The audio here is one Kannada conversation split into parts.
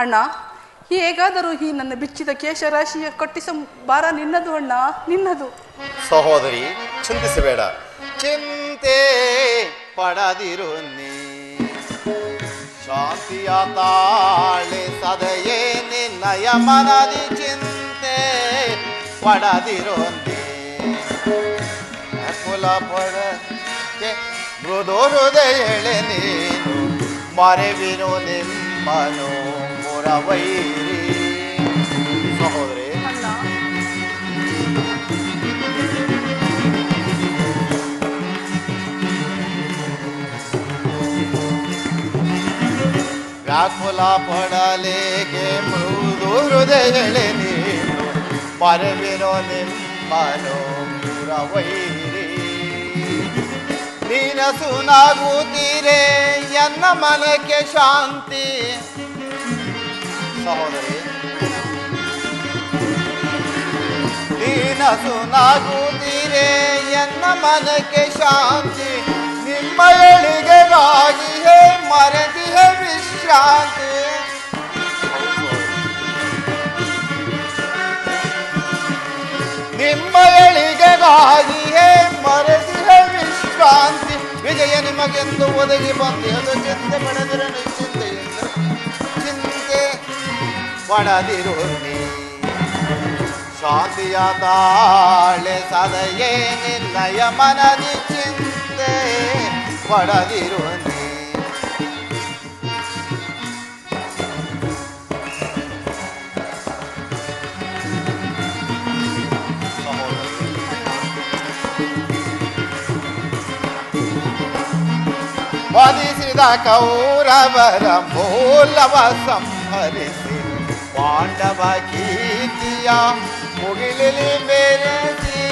ಅಣ್ಣ, ಹೇಗಾದರೂ ಈ ನನ್ನ ಬಿಚ್ಚಿದ ಕೇಶರಾಶಿಯ ಕಟ್ಟಿಸ ಭಾರ ನಿನ್ನದು ಅಣ್ಣ, ನಿನ್ನದು. ಸಹೋದರಿ, ಚಿಂತಿಸಬೇಡ, ಚಿಂತೆ ಪಡದಿರು ನೀ. ಶಾಂತಿಯ ತಾಳೆ ಸದಯೇ ನಿನ್ನಯ ಮನದಿ ಚಿಂತೆ ಪಡದಿರು ನೀ. ಕುಲ ಪಡಕ್ಕೆ ಮೃದು ಹೃದಯ ನೀನು ಮರೆವಿರು ನಿಮ್ಮನು ಮುರವೈರಿ. ಸಹೋದರಿ, ವ್ಯಾಕುಲ ಪಡಲೇಗೆ ಮೃದು ಹೃದಯ ನೀನು ಮರೆವಿರೋ ನಿಮ್ಮನು ಮುರವೈರಿ. ನೀನಸು ನಾಗುತ್ತೀರೆ ಎನ್ನ ಮನಕ್ಕೆ ಶಾಂತಿ. ಸಹೋದರಿ, ನೀನಸು ನಾಗುತ್ತೀರೆ ಎನ್ನ ಮನಕ್ಕೆ ಶಾಂತಿ. ನಿಮ್ಮ ಏಳಿಗೆಗಾಗಿಯೇ ಮರೆದಿಹ ವಿಶ್ರಾಂತಿ. ನಿಮ್ಮ ಏಳಿಗೆಗಾಗಿಯೇ ಮರೆದಿಹ ವಿಶ್ರಾಂತಿ. ವಿಜಯ ನಿಮಗೆಂದು ಒದಗಿ ಬಂದಿದ್ದು ಚಿಂತೆ ಪಡೆದಿರ ಚಿಂತೆಯಿಂದ ಚಿಂತೆ ಪಡದಿರು ನೀ. ಶಾಂತಿಯ ತಾಳೆ ಸದಯೇ ನಿನ್ನಯ ಮನದಿ ಚಿಂತೆ ಪಡದಿರು ನೀ. ವಧಿಸಿದ ಕೌರವರ ಮೂಲವ ಸಂಹರಿಸಿ ಪಾಂಡವ ಕೀರ್ತಿಯ ಮುಗಿಲಿಲಿ ಬೆರೆಸಿ.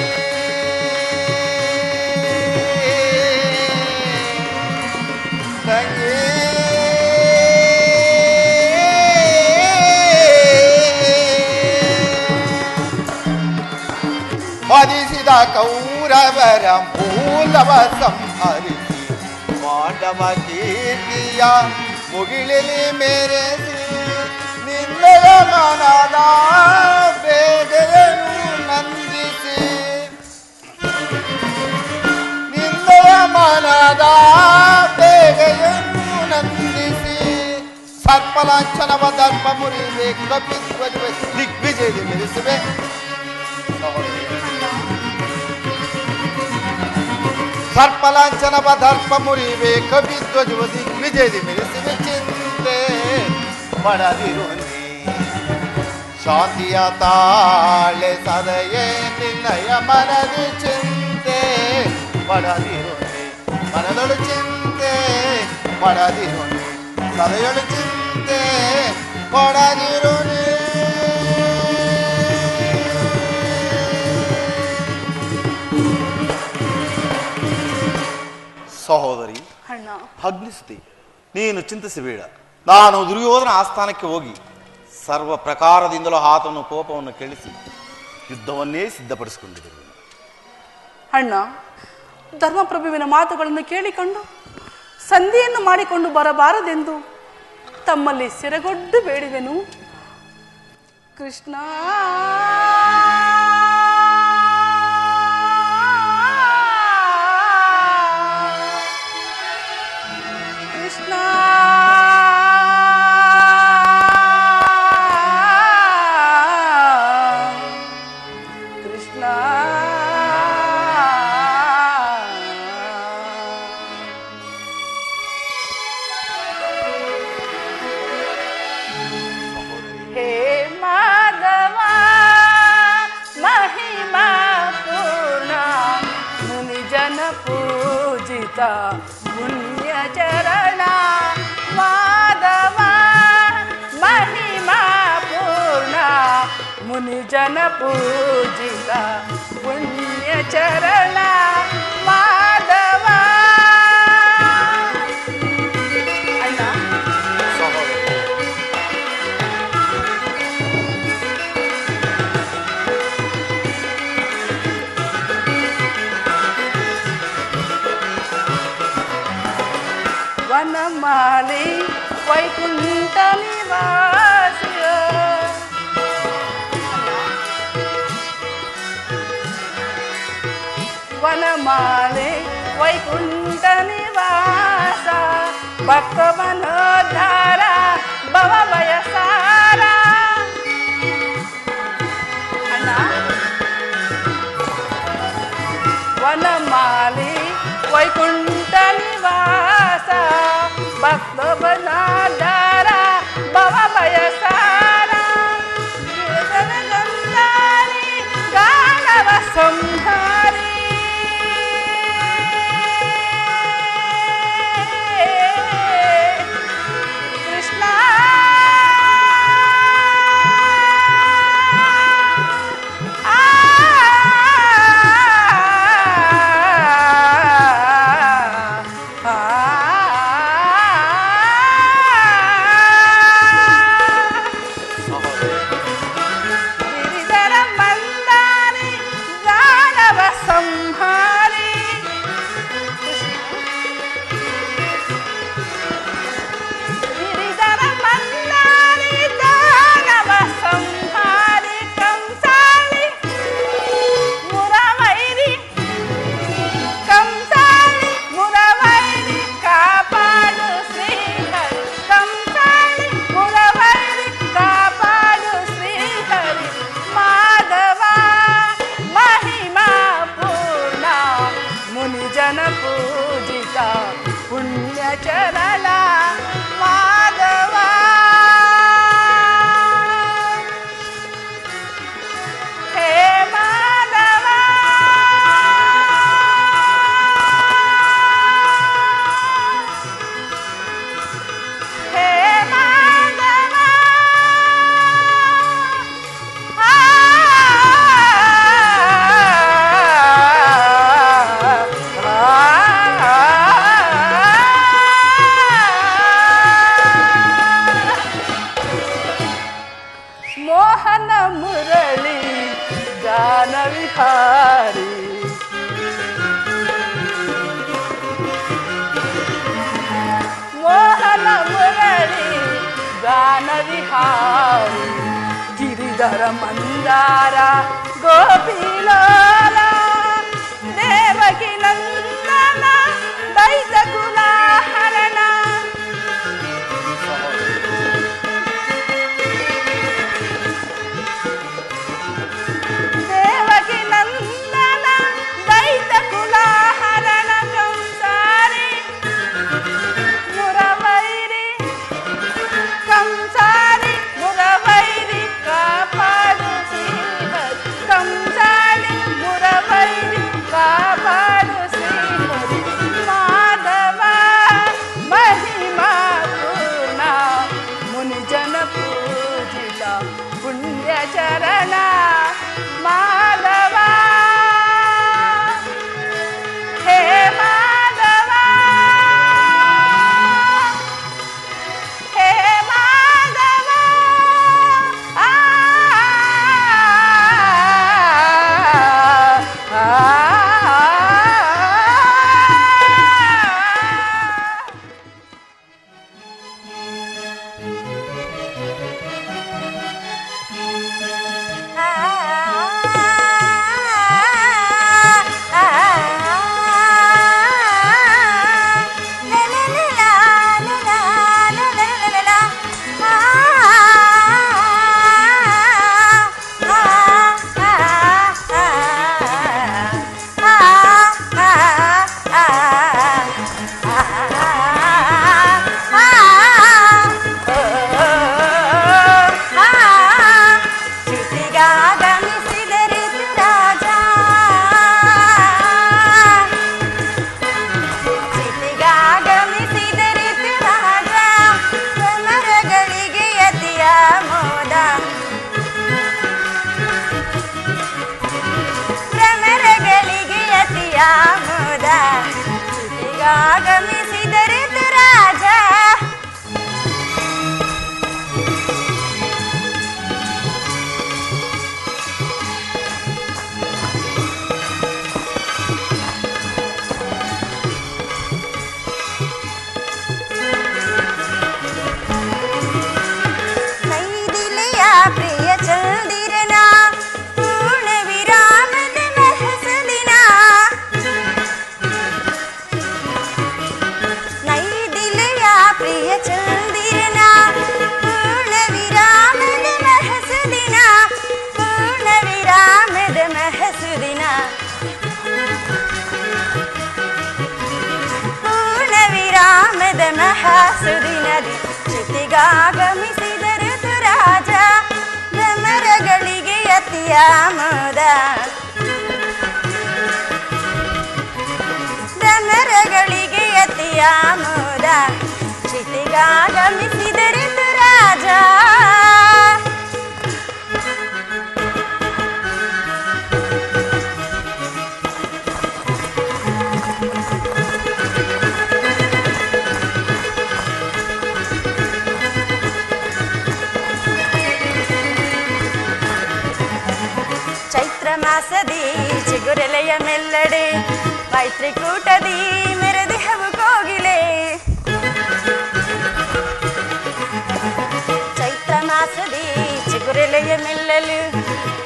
ವಧಿಸಿದ ಕೌರವರ ಮೂಲವ ಸಂಹರಿಸಿ ಪಾಂಡವ ಕೀರ್ತಿಯ ಮುಗಿಲಿಲಿ ಮೆರೆಸಿ. ನಿನ್ನಯ ಮನದ ಬೇಗೆಯನ್ನು ನಂದಿಸಿ. ನಿನ್ನಯ ಮನದ ಬೇಗೆಯನ್ನು ನಂದಿಸಿ. ಸರ್ಪಲಾಂಛನವ ದರ್ಪ ಮುರಿವೆ ಕಪಿಧ್ವಜ ದಿಗ್ವಿಜಯ ಮೆರೆಸುವೆ. ಸರ್ಪಲಾಂಛನವ ದರ್ಪ ಮುರಿವೆ ಕಪಿಧ್ವಜ ದಿಗ್ವಿಜಯ ಮೆರೆಸುವೆ. ಚಿಂತೆ ಪಡದಿರು ನೀ. ಶಾಂತಿಯ ತಾಳೆ ಸದಯೇ ನಿನ್ನಯ ಮನದಿ ಚಿಂತೆ ಪಡದಿರು ನೀ. ಮನದೊಳು ಚಿಂತೆ ಪಡದಿರು ನೀ. ಸದಯೊಳು ಚಿಂತೆ ಪಡದಿರು ನೀ. ಸಹೋದರಿ, ಅಗ್ನಿಸುತಿ, ನೀನು ಚಿಂತಿಸಬೇಡ. ನಾನು ದುರ್ಯೋಧನ ಆಸ್ಥಾನಕ್ಕೆ ಹೋಗಿ ಸರ್ವ ಪ್ರಕಾರದಿಂದಲೂ ಆತನ ಕೋಪವನ್ನು ಕೆಳಿಸಿ ಯುದ್ಧವನ್ನೇ ಸಿದ್ಧಪಡಿಸಿಕೊಂಡಿದ್ದರು. ಅಣ್ಣ, ಧರ್ಮಪ್ರಭುವಿನ ಮಾತುಗಳನ್ನು ಕೇಳಿಕೊಂಡು ಸಂಧಿಯನ್ನು ಮಾಡಿಕೊಂಡು ಬರಬಾರದೆಂದು ತಮ್ಮಲ್ಲಿ ಸಿರಗೊಡ್ಡು ಬೇಡುವೆನು. ಕೃಷ್ಣ ಕೃಷ್ಣ ಕೃಷ್ಣ ಹೇ ಮಾಧವ ಮಹಿಮಾ ಪೂರ್ಣ ಮುನಿ ಜನ ಪೂಜಿತ ಪುಣ್ಯ ಚರಣ. ಮಾಧವ ಮಹಿಮಾ ಪೂರ್ಣ ಮುನಿ ಜನ ಪೂಜಿತ ಪುಣ್ಯ ಚರಣ. ಮಾಧವ ವನಮಾಲಿ ವೈಕುಂಠ ನಿವಾಸ ವನಮಾಲೆ ವೈಕುಂಠ ನಿವಾಸ ಭಕ್ತ ಮನೋದ್ಧಾರ ಭವ ಭಯಸಾರ. ಅಣ್ಣ, ವನಮಾಲೆ ವೈಕುಂಠ ನಿವಾಸ ಭಕ್ತ ಮನೋದ್ಧಾರ ಭವ ಭಯಸಾರ. ಗಂಧಾರಿ ಗಾನವ ಸಂಹಾರಿ ಕೃಷ್ಣ ಗಿರಿಧರ ಮಂದಾರಿ ದಾನವ ಸಂಹಾರಿ ಗಿರಿಧರ ಮಂದಾರಿ ದಾನವ ಸಂಹಾರಿ ಕಂಸಾಳಿ ಮುರವೈರಿ ಕಂಸಾಳಿ ಮುರವೈರಿ ಕಾಪಾಡು ಶ್ರೀಹರಿ ಕಂಸಾಳಿ ಮುರವೈರಿ ಕಾಪಾಡು ಶ್ರೀಹರಿ ಮಾಧವ ಮಹಿಮಾ ಪೂರ್ಣ ಮುನಿಜನ ಪೂಜಿತ ಪುಣ್ಯ ಚರಣ ಮಾಧವ. ಹೇ ಮಾಧವ ಹೇ ಮಾಧವ ಮೋಹನ ಮುರಳಿ ಗಾನ ವಿಹಾರಿ ಮೋಹನ ಮುರಳಿ ಗಾನ ವಿಹಾರಿ ಗಿರಿಧರ ಮಂದಾರ ಗೋಪಿಲೋಲ ದೇವಕಿ ನಂದನ ದೈತ ಕುಲಾಹರಣ. ದೇವಕಿ ನಂದನ ದೈತ ಕುಲಾಹರಣ ಕಂಸಾರಿ ಮುರವೈರಿ ಕಂಸಾರಿ ಮುರವೈರಿ ಕಾಪಾಡು ಶ್ರೀಹರಿ ಕಂಸಾರಿ ಮುದ ದಮರಗಳಿಗೆ ಅತಿಯ ಮುದ ಚಿತಿಗಾಗಮಿಸಿದರಿತು ರಾಜ ಚೈತ್ರ ಮಾಸದಿ ಚಿಗುರೆಲೆಯ ಮೆಲ್ಲಡೆ ಮೈತ್ರಿಕೂಟದಿ ಮೆರೆದಿಹವು ಕೋಗಿಲೆ ಚೈತ್ರ ಮಾಸದಿ ಚಿಗುರೆಲೆಯ ಮೆಲ್ಲಲು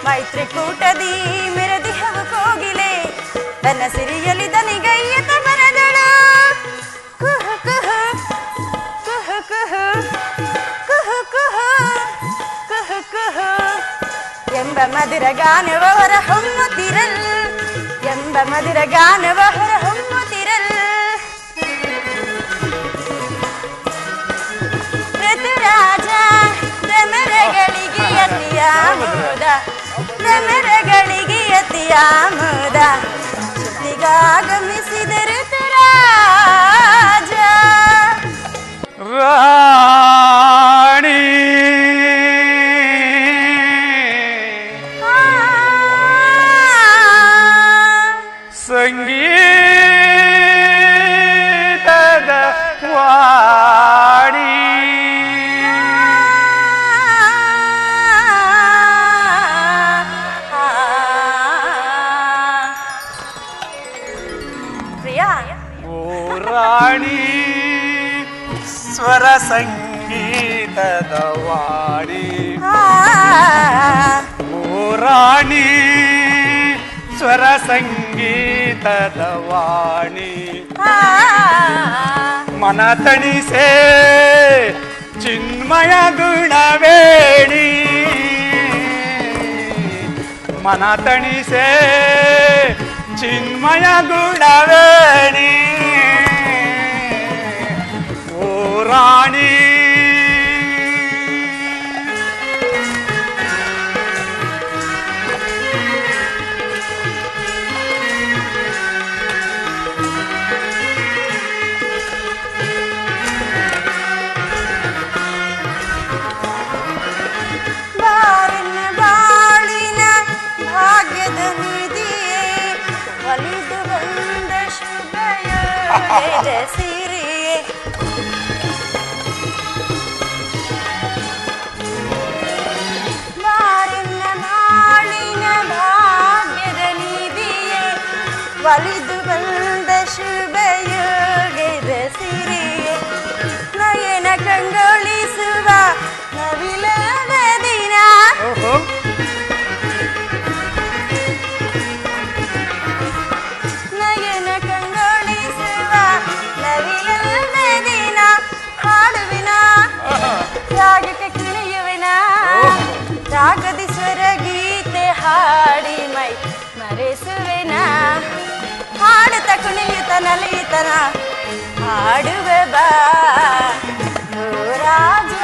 ಮೈತ್ರಿಕೂಟದಿ ಮೆರೆದಿಹವು ಕೋಗಿಲೆ ತನ್ನ ಸಿರಿಯಲಿ ದನಿಗೈಯತ ಬರದಳು ಕುಹು ಕುಹು ಕುಹು ಕುಹು ಕುಹು ಕುಹು ಕುಹು ಕುಹು ಎಂಬ ಮಧುರ ಗಾನವ ಹೊರ ಹೊಮ್ಮುತ್ತಿರಲ್ ಎಂಬ ಮಧುರ ಗಾನವ ಹೊರ ಹೊಮ್ಮುತ್ತಿರಲ್ ಋತುರಾಜ ಭ್ರಮರಗಳಿಗೆ ಅತಿಯ ಮುದ ಭ್ರಮರಗಳಿಗೆ ಅತಿಯ ಮುದ ಶ್ರುತಿಗಾಗಮಿಸಿದ ಋತುರಾಜ ರಾಣಿ ಸಂಗೀತದ ವಾಣಿ ಪ್ರಿಯಾ ಓ ರಾಣಿ ಸ್ವರ ಸಂಗೀತದ ವಾಣಿ ಓ ರಾಣಿ ಸ್ವರ ಸಂಗೀತದ ವಾಣಿ ಮನ ತಣಿಸೆ ಚಿನ್ಮಯ ಗುಣವೇಣಿ ಮನ ತಣಿಸೆ ಚಿನ್ಮಯ ಗುಣವೇಣಿ ಓ ರಾಣಿ ಸಿರಿಯೇ ಬಾರಿನ ನಾಳಿನ ಭಾಗ್ಯದ ನಿಧಿಯೇ ಒಲಿದು ಬಂದ ಶುಭ ಯೋಗದ ಸಿರಿಯೇ ನಯನ ಕಂಗೊಳಿಸುವ ನವಿಲದ ದಿನ ನಯನ ಕಂಗೊಳಿಸುವ ನವಿಲದ ದಿನ ಹಾಡುವಿನ ರಾಗಕ್ಕೆ ಕುಣಿಯುವಿನ ರಾಗದಿ ಸ್ವರ ಗೀತೆ ಹಾಡಿ ಮೈ ಮರೆಸುವೆನ ಹಾಡುತ್ತ ಕುಣಿಯುತ್ತ ನಲಿಯುತ್ತನ ಹಾಡುವ ಬಾ ಓ ರಾಜ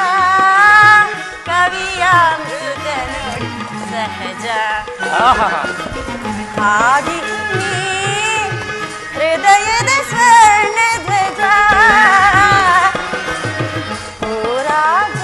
ಕವಿಯ ಮೃತ ನೋಡಿ ಸಹಜ ಹಾಡಿ ನೀ ಹೃದಯದ ಸ್ವರ್ಣ ಧ್ವಜ ಓ ರಾಜ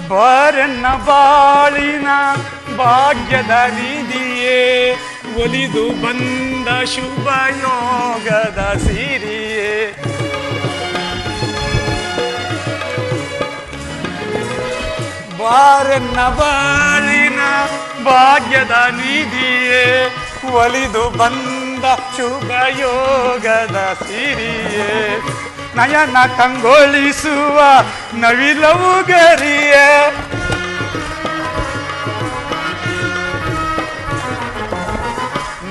ಬಾರನ್ನ ಬಾಳಿನ ಭಾಗ್ಯದ ನಿಧಿಯೇ ಒಲಿದು ಬಂದ ಶುಭ ಯೋಗದ ಸಿರಿಯೇ ಬಾರನ್ನ ಬಾಳಿನ ಭಾಗ್ಯದ ನಿಧಿಯೇ ಒಲಿದು ಬಂದ ಶುಭ ಯೋಗದ ಸಿರಿಯೇ ನಯನ ಕಂಗೊಳಿಸುವ ನವಿಲವು ಗರಿಯೇ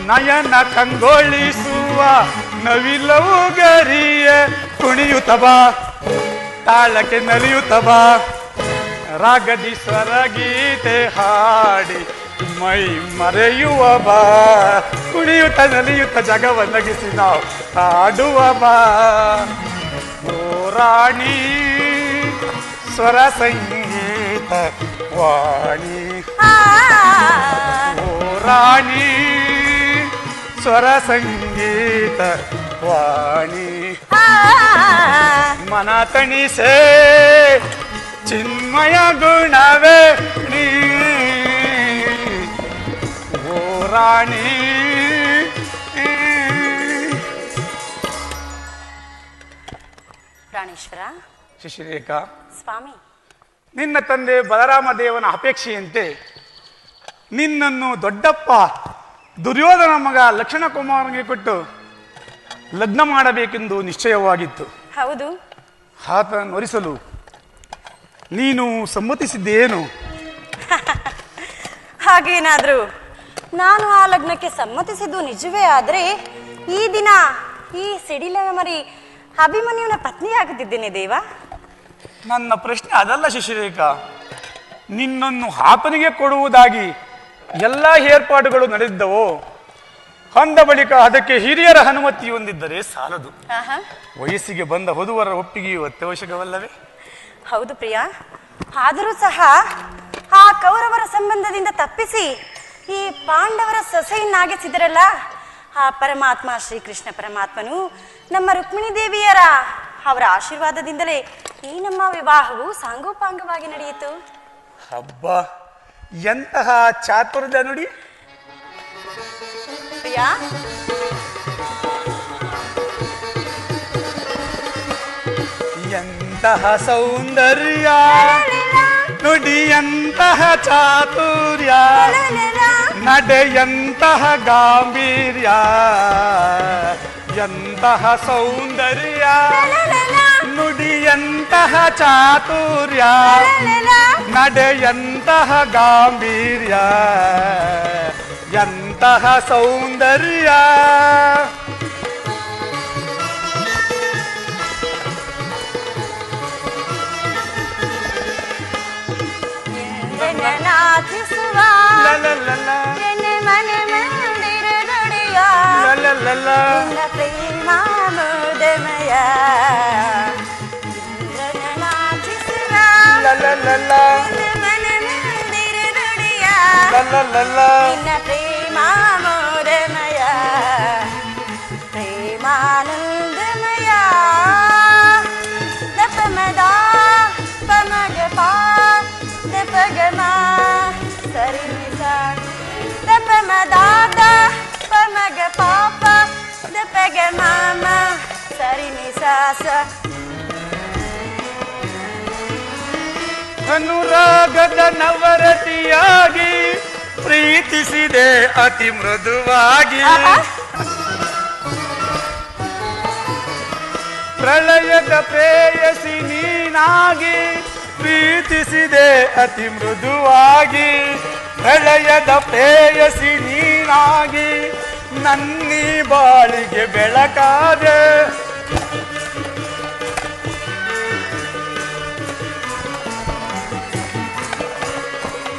ನಯನ ಕಂಗೊಳಿಸುವ ನವಿಲವು ಗರಿಯೇ ಕುಣಿಯುತ್ತ ಬಾ ತಾಳಕ್ಕೆ ನಲಿಯುತ್ತ ಬಾ ರಾಗದಿ ಸ್ವರಗೀತೆ ಹಾಡಿ ಮೈ ಮರೆಯುವ ಬಾ, ಕುಣಿಯುತ್ತ ನಲಿಯುತ್ತ ಜಗವನ್ನಗಿಸಿ ನಾವು ಹಾಡುವ ಬಾ. ಓ ರಾಣಿ ಸ್ವರ ಸಂಗೀತ ವಾಣಿ, ಓ ರಾಣಿ ಸ್ವರ ಸಂಗೀತ ವಾಣಿ. ಮನ ತಣಿಸೆ ಚಿನ್ಮಯ ಗುಣವೇ ನೀ, ಓ ರಾಣಿ. ಪ್ರಾಣೇಶ್ವರ. ಶಿಶಿರೇಖಾ, ಸ್ವಾಮಿ, ನಿನ್ನ ತಂದೆ ಬಲರಾಮ ದೇವನ ಅಪೇಕ್ಷೆಯಂತೆ ನಿನ್ನನ್ನು ದೊಡ್ಡಪ್ಪ ದುರ್ಯೋಧನ ಮಗ ಲಕ್ಷ್ಮಣ ಕುಮಾರನಿಗೆ ಕೊಟ್ಟು ಲಗ್ನ ಮಾಡಬೇಕೆಂದು ನಿಶ್ಚಯವಾಗಿತ್ತು. ಹೌದು. ಆತನನ್ನು ವರಿಸಲು ನೀನು ಸಮ್ಮತಿಸಿದ್ದೇನು? ಹಾಗೇನಾದ್ರೂ ನಾನು ಆ ಲಗ್ನಕ್ಕೆ ಸಮ್ಮತಿಸಿದ್ದು ನಿಜವೇ ಆದರೆ ಈ ದಿನ ಈ ಸಿಡಿಲ ಮರಿ ಅಭಿಮನ್ಯುವಿನ ಪತ್ನಿಯಾಗುತ್ತಿದ್ದೇನೆ ದೇವ. ನನ್ನ ಪ್ರಶ್ನೆ ಅದಲ್ಲ ಶಿಶಿರೇಖಾ. ನಿನ್ನನ್ನು ಆತನಿಗೆ ಕೊಡುವುದಾಗಿ ಎಲ್ಲ ಏರ್ಪಾಡುಗಳು ನಡೆದಿದ್ದವೋ, ಅಂದ ಬಳಿಕ ಅದಕ್ಕೆ ಹಿರಿಯರ ಅನುಮತಿ ಹೊಂದಿದ್ದರೆ ಸಾಲದು. ವಯಸ್ಸಿಗೆ ಬಂದ ವಧುವರ ಒಪ್ಪಿಗೆಯು ಅತ್ಯವಶ್ಯಕವಲ್ಲವೇ? ಹೌದು ಪ್ರಿಯ. ಆದರೂ ಸಹ ಆ ಕೌರವರ ಸಂಬಂಧದಿಂದ ತಪ್ಪಿಸಿ ಈ ಪಾಂಡವರ ಸೊಸೆಯನ್ನಾಗಿಸಿದರಲ್ಲ ಆ ಪರಮಾತ್ಮ ಶ್ರೀಕೃಷ್ಣ ಪರಮಾತ್ಮನು ನಮ್ಮ ರುಕ್ಮಿಣಿ ದೇವಿಯರ ಅವರ ಆಶೀರ್ವಾದದಿಂದಲೇ ಈ ನಮ್ಮ ವಿವಾಹವು ಸಾಂಗೋಪಾಂಗವಾಗಿ ನಡೆಯಿತು. ಹಬ್ಬ, ಎಂತಹ ಚಾತುರ್ಯ ನುಡಿ ಪ್ರಿಯ. ಎಂತಹ ಸೌಂದರ್ಯ ನುಡಿಯಂತಹ ಚಾತುರ್ಯ, ನಡೆಯಂತಹ ಗಾಂಭೀರ್ಯ. ಎಂತಹ ಸೌಂದರ್ಯ ನುಡಿಯಂತಹ ಚಾತುರ್ಯ, ನಡೆಯಂತಹ ಗಾಂಭೀರ್ಯ. ಎಂತಹ ಸೌಂದರ್ಯ. ನಾಚಿಸುವ ಮನೆ ಮಂದಿರ ನುಡಿಯ ಪ್ರೇಮ ಮುದಮಯ. ನಾಚಿಸುವ ಮನೆ ಮಂದಿರ ನುಡಿಯ ಪ್ರೇಮ ಮುದಮಯ, ಪ್ರೇಮಾನಂದಮಯ. ದಪಮದ ಪಮಗ ಪಾ ದಪಗಮ ಸರಿ ದಪಮದಾದ ಪಮಗ ಪಾಪ ದಪಗ ಮಾಮ ಸರಿ ನಿಸಾಸ. ಅನುರಾಗದ ನವರತಿಯಾಗಿ ಪ್ರೀತಿಸಿದೆ ಅತಿ ಮೃದುವಾಗಿ. ಪ್ರಳಯದ ಪ್ರೇಯಸಿ ನೀನಾಗಿ ಪ್ರೀತಿಸಿದೆ ಅತಿ ಮೃದುವಾಗಿ. ಪ್ರಳಯದ ಪ್ರೇಯಸಿ ನೀನಾಗಿ ನನ್ನೀ ಬಾಳಿಗೆ ಬೆಳಕಾದೆ.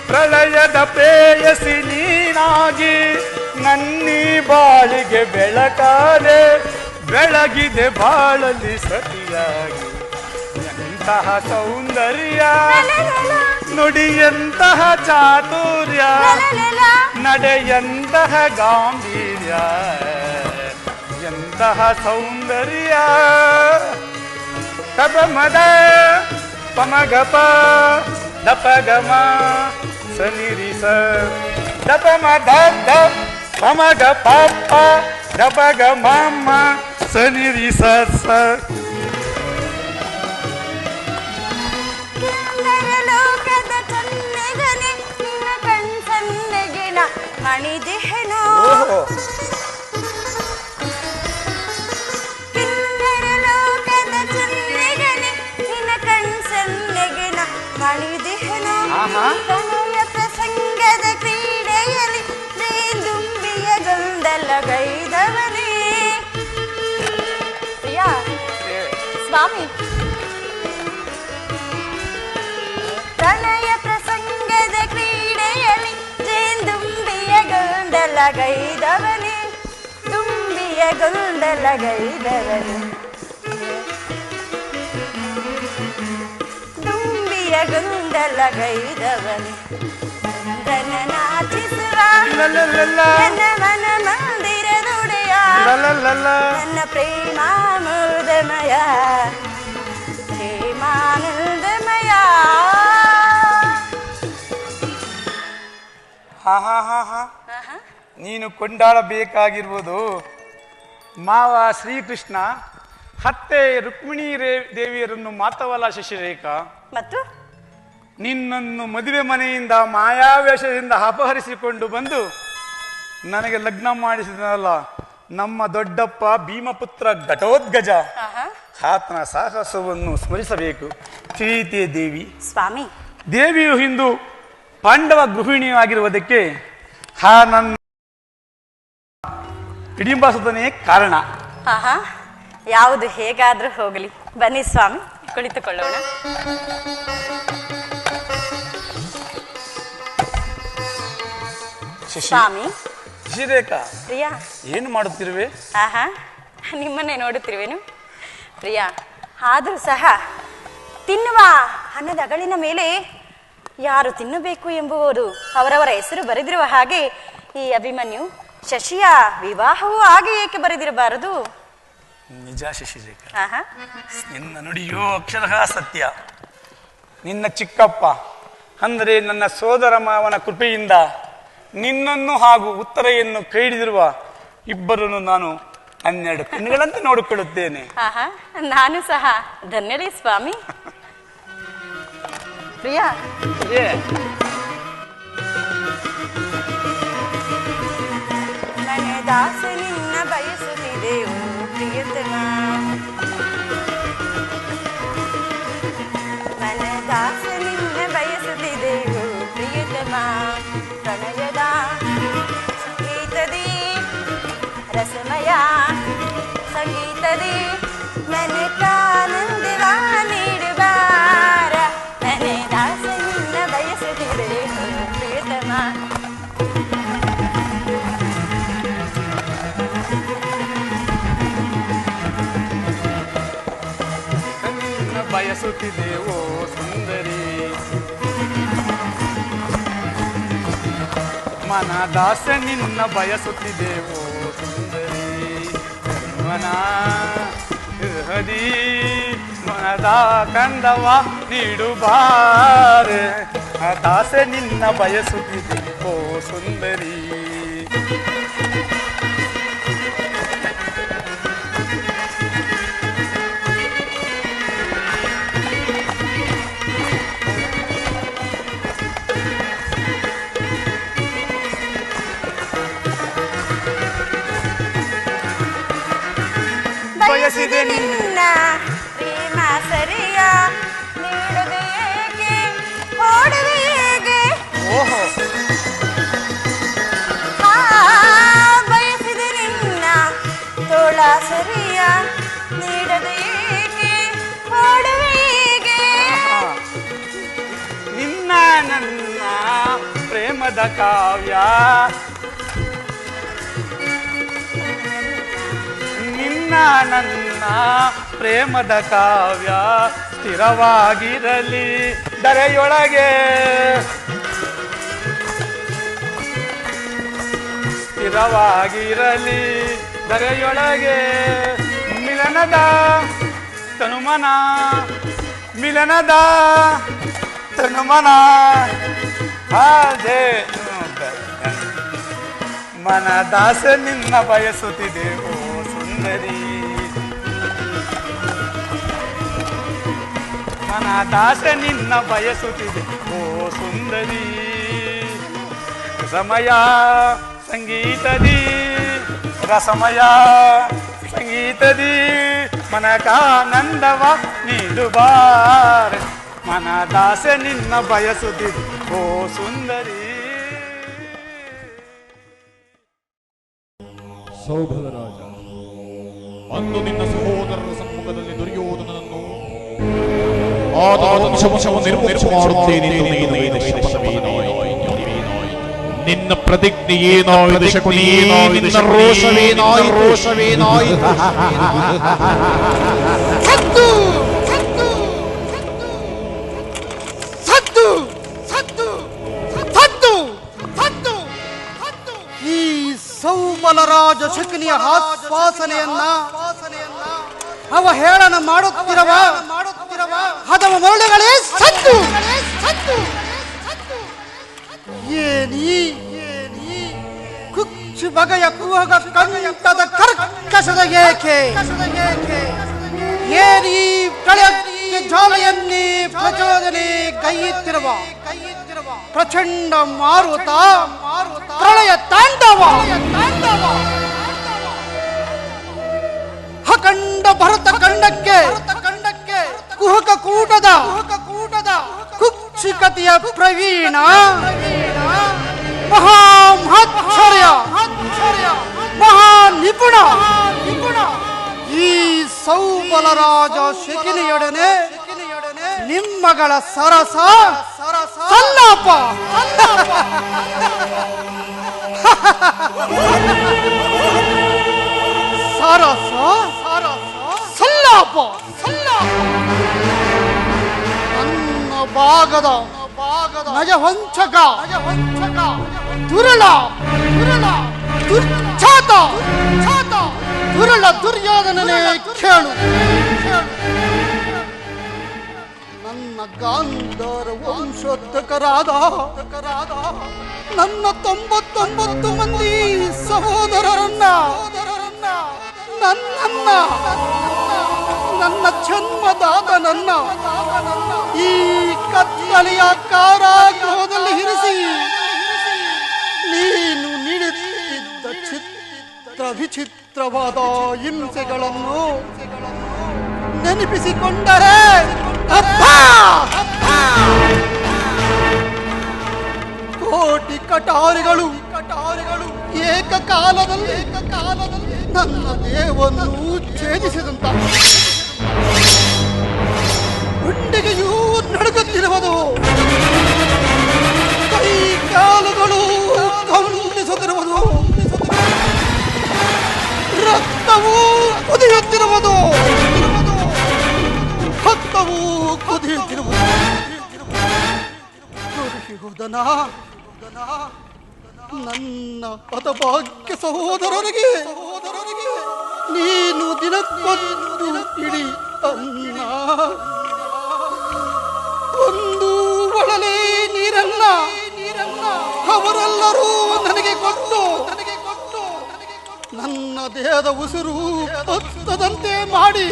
ಪ್ರಳಯದ ಪ್ರೇಯಸಿ ನೀನಾಗಿ ನನ್ನೀ ಬಾಳಿಗೆ ಬೆಳಕಾದೆ. ಬೆಳಗಿದೆ ಬಾಳಲಿ ಸತಿಯಾಗಿ. ಎಂತಹ ಸೌಂದರ್ಯ ನುಡಿಯಂತಹ ಚಾತುರ್ಯ, ನಡೆಯಂತಹ ಗಾಂಭೀರ್ಯ. ಎಂತಹ ಸೌಂದರ್ಯ. ತಪಮದ ಪಮಗಪ ದಪಗಮ ಸನಿರಿಸ ದಪಮದ ಪಮಗ ಪಾಪ ದಪಗಮ ಸನಿರಿಸ. ಲೋಕದ ಚನ್ನೆಗನೆ ನಿನ್ನ ಕಣ್ಸನ್ನೆಗಿನ ಮಣಿದಿಹೆನು. ಕಿನ್ನರ ಲೋಕದ ಚನ್ನೆಗನೆ ನಿನ್ನ ಕಣ್ಸನ್ನೆಗಿನ ಮಣಿದಿಹೆನು. ತನಯ ಪ್ರಸಂಗದ ಕ್ರೀಡೆಯಲ್ಲಿ ದುಂಬಿಯ ಗೊಂದಲಗೈದವನೇ. ಪ್ರಿಯ ಸ್ವಾಮಿ, ಗೊಂದಲಗೈದವನೇ ತುಂಬಿಯ ಗೊಂದಲಗೈದವನೇ ತುಂಬಿಯ ಗೊಂದಲಗೈದವನೇ ಚಂದ್ರನ ನಾಚಿಸುವ ನನ್ನ ಮಂದಿರದೊಡೆಯ ನನ್ನ ಪ್ರೇಮಾಮೃತಮಯ ಪ್ರೇಮಾನಂದಮಯ. ಹಾ ಹಾ ಹಾ ಹಾ ನೀನು ಕೊಂಡಾಡಬೇಕಾಗಿರುವುದು ಮಾವ ಶ್ರೀಕೃಷ್ಣ, ಅತ್ತೆ ರುಕ್ಮಿಣಿ ದೇವಿಯರನ್ನು ಮಾತವಲ್ಲ ಶಶಿರೇಖಾ, ಮತ್ತು ನಿನ್ನನ್ನು ಮದುವೆ ಮನೆಯಿಂದ ಮಾಯಾವೇಷದಿಂದ ಅಪಹರಿಸಿಕೊಂಡು ಬಂದು ನನಗೆ ಲಗ್ನ ಮಾಡಿಸಿದನಲ್ಲ ನಮ್ಮ ದೊಡ್ಡಪ್ಪ ಭೀಮಪುತ್ರ ಘಟೋದ್ಗಜ. ಆತನ ಸಾಹಸವನ್ನು ಸ್ಮರಿಸಬೇಕು. ತಿಳಿಯಿತೇ ದೇವಿ? ಸ್ವಾಮಿ, ದೇವಿಯು ಹಿಂದೂ ಪಾಂಡವ ಗೃಹಿಣಿಯಾಗಿರುವುದಕ್ಕೆ ನನ್ನ ಹಿಡಿಂಬಾಸುತ್ತನೇ ಕಾರಣ. ಯಾವುದು ಹೇಗಾದ್ರೂ ಹೋಗಲಿ, ಬನ್ನಿ ಸ್ವಾಮಿ ಕುಳಿತುಕೊಳ್ಳೋಣ. ಸ್ವಾಮಿ ಶಶಿರೇಖಾ, ಪ್ರಿಯಾ, ಏನು ಮಾಡುತ್ತಿರುವೆ? ನಿಮ್ಮನ್ನೇ ನೋಡುತ್ತಿರುವೆನು ಪ್ರಿಯಾ. ಆದರೂ ಸಹ ತಿನ್ನುವ ಅನ್ನದ ಅಗಳಿನ ಮೇಲೆ ಯಾರು ತಿನ್ನಬೇಕು ಎಂಬುವುದು ಅವರವರ ಹೆಸರು ಬರೆದಿರುವ ಹಾಗೆ ಈ ಅಭಿಮನ್ಯು ಶಶಿಯ ವಿವಾಹವೂ ಹಾಗೆ ಏಕೆ ಬರೆದಿರಬಾರದು? ನಿಜ ಶಶಿರೇಖಾ, ನಿನ್ನ ನುಡಿಯೋ ಅಕ್ಷರಃ ಸತ್ಯ. ನಿನ್ನ ಚಿಕ್ಕಪ್ಪ ಅಂದರೆ ನನ್ನ ಸೋದರ ಮಾವನ ಕೃಪೆಯಿಂದ ನಿನ್ನನ್ನು ಹಾಗೂ ಉತ್ತರೆಯನ್ನು ಕೈ ಹಿಡಿದಿರುವ ಇಬ್ಬರನ್ನು ನಾನು 12 ಕಣ್ಣುಗಳಂತೆ ನೋಡಿಕೊಳ್ಳುತ್ತೇನೆ. ನಾನು ಸಹ ಧನ್ಯಳೇ ಸ್ವಾಮಿ. ಪ್ರಿಯಾ, ಮನೆ ದಾಸ ನಿನ್ನ ಬಯಸುತ್ತಿದೆವು ಪ್ರಿಯತಮ, ಮನೆ ದಾಸ ನಿನ್ನ ಬಯಸುತ್ತಿದೆವು ಪ್ರಿಯತಮ. ಪ್ರಣಯದ ಸಂಗೀತದಿ ರಸಮಯ ಸಂಗೀತದಿ ಮನಕಾನಂದವ ನೀಡುವಾರ, ಮನೆ ದಾಸ ನಿನ್ನ ಬಯಸುತ್ತಿದೆವು ಪ್ರಿಯತಮ. ಬಯಸುತ್ತಿದೆವೋ ಸುಂದರಿ, ಮನ ದಾಸ ನಿನ್ನ ಬಯಸುತ್ತಿದೆವೋ ಸುಂದರಿ. ಮನ ಹೃದಿ ಮನದ ಕಂದವ ನೀಡುಬಾರೆ, ದಾಸ ನಿನ್ನ ಬಯಸುತ್ತಿದೆವೋ ಸುಂದರಿ. ಬಯಸಿದೆ ನಿನ್ನ ಪ್ರೇಮ ಸರಿಯ ನೀಡದೆ ಏಕೆ ಓಡುವೆ ಹೇಗೆ? ಓಹೋ, ಬಯಸಿದೆ ನಿನ್ನ ತೋಳ ಸರಿಯ ನೀಡದೆ ಏಕೆ ಓಡುವೆ ಹೇಗೆ? ನಿನ್ನ ನನ್ನ ಪ್ರೇಮದ ಕಾವ್ಯ, ನನ್ನ ಪ್ರೇಮದ ಕಾವ್ಯ ಸ್ಥಿರವಾಗಿರಲಿ ಧರೆಯೊಳಗೆ, ಸ್ಥಿರವಾಗಿರಲಿ ಧರೆಯೊಳಗೆ. ಮಿಲನದ ತನುಮನ, ಮಿಲನದ ತನುಮನ ಹಾಗೆ ಮನ ದಾಸ ನಿನ್ನ ಬಯಸುತ್ತಿದೆವೋ ಸುಂದರಿ, ಮನ ದಾಸ ನಿನ್ನ ಬಯಸುತ್ತಿದೆ ಓ ಸುಂದರಿ. ರಸಮಯ ಸಂಗೀತದಿ ರಸಮಯ ಸಂಗೀತದಿ ಮನಕಾನಂದವ ನೀಡುಬಾರೆ, ಮನ ದಾಸ ನಿನ್ನ ಬಯಸುತ್ತಿದೆ ಓ ಸುಂದರಿ. ಸೌಭದ ರಾಜ, ಅಂದು ನಿನ್ನ ಸಹೋದರರ ಸಮ್ಮುಖದಲ್ಲಿ ದುರ್ಯೋಧನನನ್ನು ಆತನ ವಂಶವನ್ನು ನಿರ್ಮೂಲ ಮಾಡುತ್ತೇನೆ ಎಂದು ನೀನು ಶಪಥವೇನಾಯಿತು. ನಿನ್ನ ಪ್ರತಿಜ್ಞೆ ಏನಾಯಿತು ಶಕುನಿ? ನಿನ್ನ ರೋಷವೇನಾಯಿತು? ಸತ್ತು ಸತ್ತು ಸತ್ತು ಸತ್ತು ಸತ್ತು ಸತ್ತು ಸತ್ತು ಈ ಸೌಬಲರಾಜ ಶಕುನಿಯ ಆಶ್ವಾಸನೆಯನ್ನ ಅವಹೇಳನ ಮಾಡುತ್ತಿರುವ ಹದವ ಮರಳುಗಳೇ ಸತ್ತು ಸತ್ತು ಏನಿ ಕುಚ್ಚು ಬಗೆಯ ಕುಹಕ ಕಂಠದ ಕರ್ಕಶದ ಏಕೆ ಏನಿ ಪ್ರಳಯಕ್ಕೆ ಜ್ವಾಲೆಯನ್ನೇ ಪ್ರಚೋದನೆ ಗೈಯುತ್ತಿರುವ ಪ್ರಚಂಡ ಮಾರುತ ಪ್ರಳಯ ತಾಂಡವ ಅಖಂಡ ಭರತ ಖಂಡಕ್ಕೆ ಕುಹಕ ಕೂಟದ ಕುಕ್ಷಿಕತೆಯ ಪ್ರವೀಣ ಮಹಾಮಹೋಚ್ಚರ್ಯ ಮಹಾ ನಿಪುಣ ಈ ಸೌಬಲರಾಜ ಶಕಿನಿಯೊಡನೆ ನಿಮ್ಮಗಳ ಸರಸ ಸಲ್ಲಾಪ ಸರಸ ಸಲ್ಲಾಪ ನನ್ನ ಭಾಗದ ನಜವಂಚಕ ದುರುಳ ದುರ್ಛಾತ ದುರುಳ ದುರ್ಯೋಧನನೇ ಕೇಳು. ನನ್ನ ಗಾಂಧಾರ ವಂಶೋದ್ಧಕರಾದ ನನ್ನ 99 ಮಂದಿ ಸಹೋದರರನ್ನ ನನ್ನ ಜನ್ಮದಾದ ನನ್ನ ಈ ಕತ್ತಲೆಯ ಕಾರಾಗೃಹದಲ್ಲಿ ಇರಿಸಿ ನೀನು ನೀಡುತ್ತಿದ್ದ ಚಿತ್ರ ವಿಚಿತ್ರವಾದ ಹಿಂಸೆಗಳನ್ನು ನೆನಪಿಸಿಕೊಂಡರೆ ಕೋಟಿ ಕಟಾರಿಗಳು ಏಕಕಾಲದಲ್ಲಿ ನನ್ನ ದೇವನ್ನು ಛೇದಿಸಿದಂತ ಗುಂಡಿಗೆಯೂ ನಡುಗುತ್ತಿರುವುದು, ಕೈ ಕಾಲುಗಳು ಕಂಪಿಸುತ್ತಿರುವುದು, ರಕ್ತವೂ ಕುದಿಯುತ್ತಿರುವುದು, ದುರ್ಯೋಧನ ನನ್ನ ಹತಭಾಗ್ಯ ಸಹೋದರರಿಗೆ ನೀನು ದಿನಕ್ಕೊಂದು ಇಡಿ ಅನ್ನ, ಒಂದು ಒಳಲೆ ನೀರನ್ನ ಅವರೆಲ್ಲರೂ ನನಗೆ ಕೊಟ್ಟು ನನ್ನ ದೇಹದ ಉಸಿರು ಹತ್ತದಂತೆ ಮಾಡಿ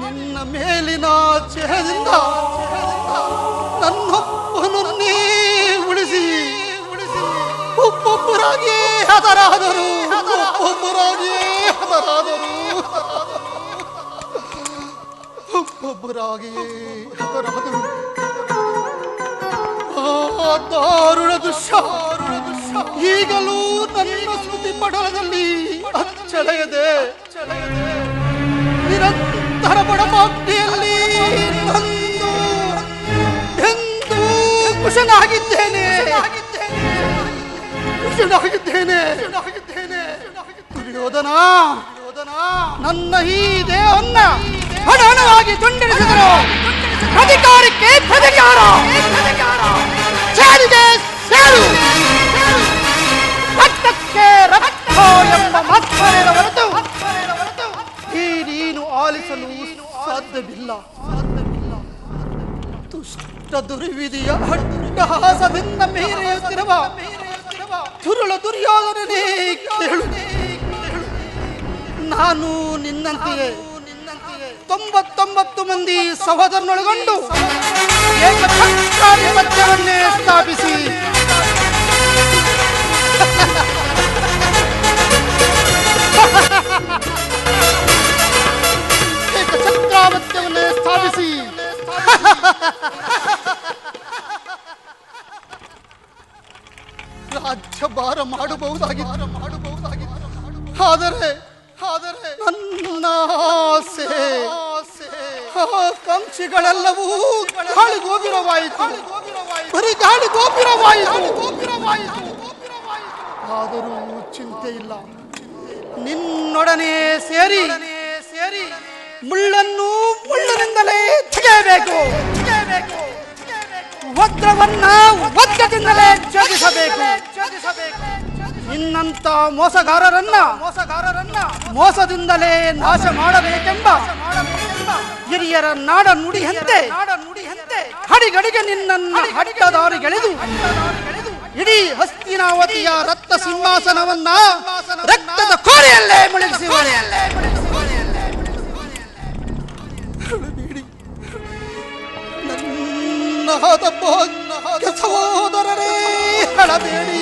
ನಿನ್ನ ಮೇಲಿನ ಚೇಹದಿಂದ ನನ್ನೊಬ್ಬನನ್ನೇ ಉಳಿಸಿ ಒಬ್ಬೊಬ್ಬರಾಗಿ ಹತರಾದರು ಆ ದಾರುಣ ದೃಶ್ಯ ಈಗಲೂ ನನ್ನ ಸ್ಮೃತಿ ಪಟಲದಲ್ಲಿ ಅಚ್ಚಳೆಯದೆ ನಿರಂತರ ಬಡಪಾಟಿಯಲ್ಲಿ ಎಂದು ಕುಶನಾಗಿದ್ದೇನೆ. ದುರ್ಯೋಧನ ನನ್ನ ಈ ದೇಹವನ್ನ ಹಣವಾಗಿ ತುಂಡರಿಸಿದರು. ಅಧಿಕಾರಕ್ಕೆ ಪ್ರತಿಕಾರ, ಚಾರಿಗೆ ಸೇರು, ರಕ್ತಕ್ಕೆ ರಕ್ತ ಎಂಬ ಮತ್ಸರದ ಹೊರತು ಈ ನೀನು ಆಲಿಸಲು ಸಾಧ್ಯವಿಲ್ಲ. ದುಷ್ಟ ದುರ್ವಿಧಿಯ ಅಟ್ಟಹಾಸದಿಂದ ಮೇರೆಯುತ್ತಿರುವ ದುರುಳ ದುರ್ಯೋಧನನೇ ಕೇಳು. ನಾನು ನಿನ್ನಂತೆಯೇ 99 ಮಂದಿ ಸಹೋದರನೊಳಗೊಂಡು ಏಕಛತ್ರಾಧಿಪತ್ಯವನ್ನೇ ಸ್ಥಾಪಿಸಿ ರಾಜ್ಯಭಾರ ಮಾಡಬಹುದಾಗಿತ್ತು. ಆದರೆ ನನ್ನ ಆಸೆ ಆಕಾಂಕ್ಷೆಗಳೆಲ್ಲವೂ ಗಾಳಿಗೋಬಿರವಾಯಿತು. ಬರೀ ಗಾಳಿ ಗೋಪುರವಾಯಿತು. ಆದರೂ ಚಿಂತೆ ಇಲ್ಲ, ನಿನ್ನೊಡನೆ ಸೇರಿ ಮುಳ್ಳನ್ನು ಮುಳ್ಳಿನಿಂದಲೇ ತೆಗೆಯಬೇಕು, ವಜ್ರವನ್ನ ವಜ್ರದಿಂದಲೇ ಛೇದಿಸಬೇಕು. ನಿನ್ನಂತ ಮೋಸಗಾರರನ್ನ ಮೋಸದಿಂದಲೇ ನಾಶ ಮಾಡಬೇಕೆಂಬ ಹಿರಿಯರ ನಾಡ ನುಡಿಯಂತೆ ಹಡಿಗಡಿಗೆ ನಿನ್ನನ್ನು ಹಟ್ಟದಾರಿಗೆಳೆದು ಇಡೀ ಹಸ್ತಿನಾವತಿಯ ರಕ್ತ ಸಿಂಹಾಸನವನ್ನ ರಕ್ತದ ಕೋರೆಯಲ್ಲೇ ಮುಳುಗಿಸಿ ನನ್ನ ಸಹೋದರರೇ, ಹಳಬೇಡಿ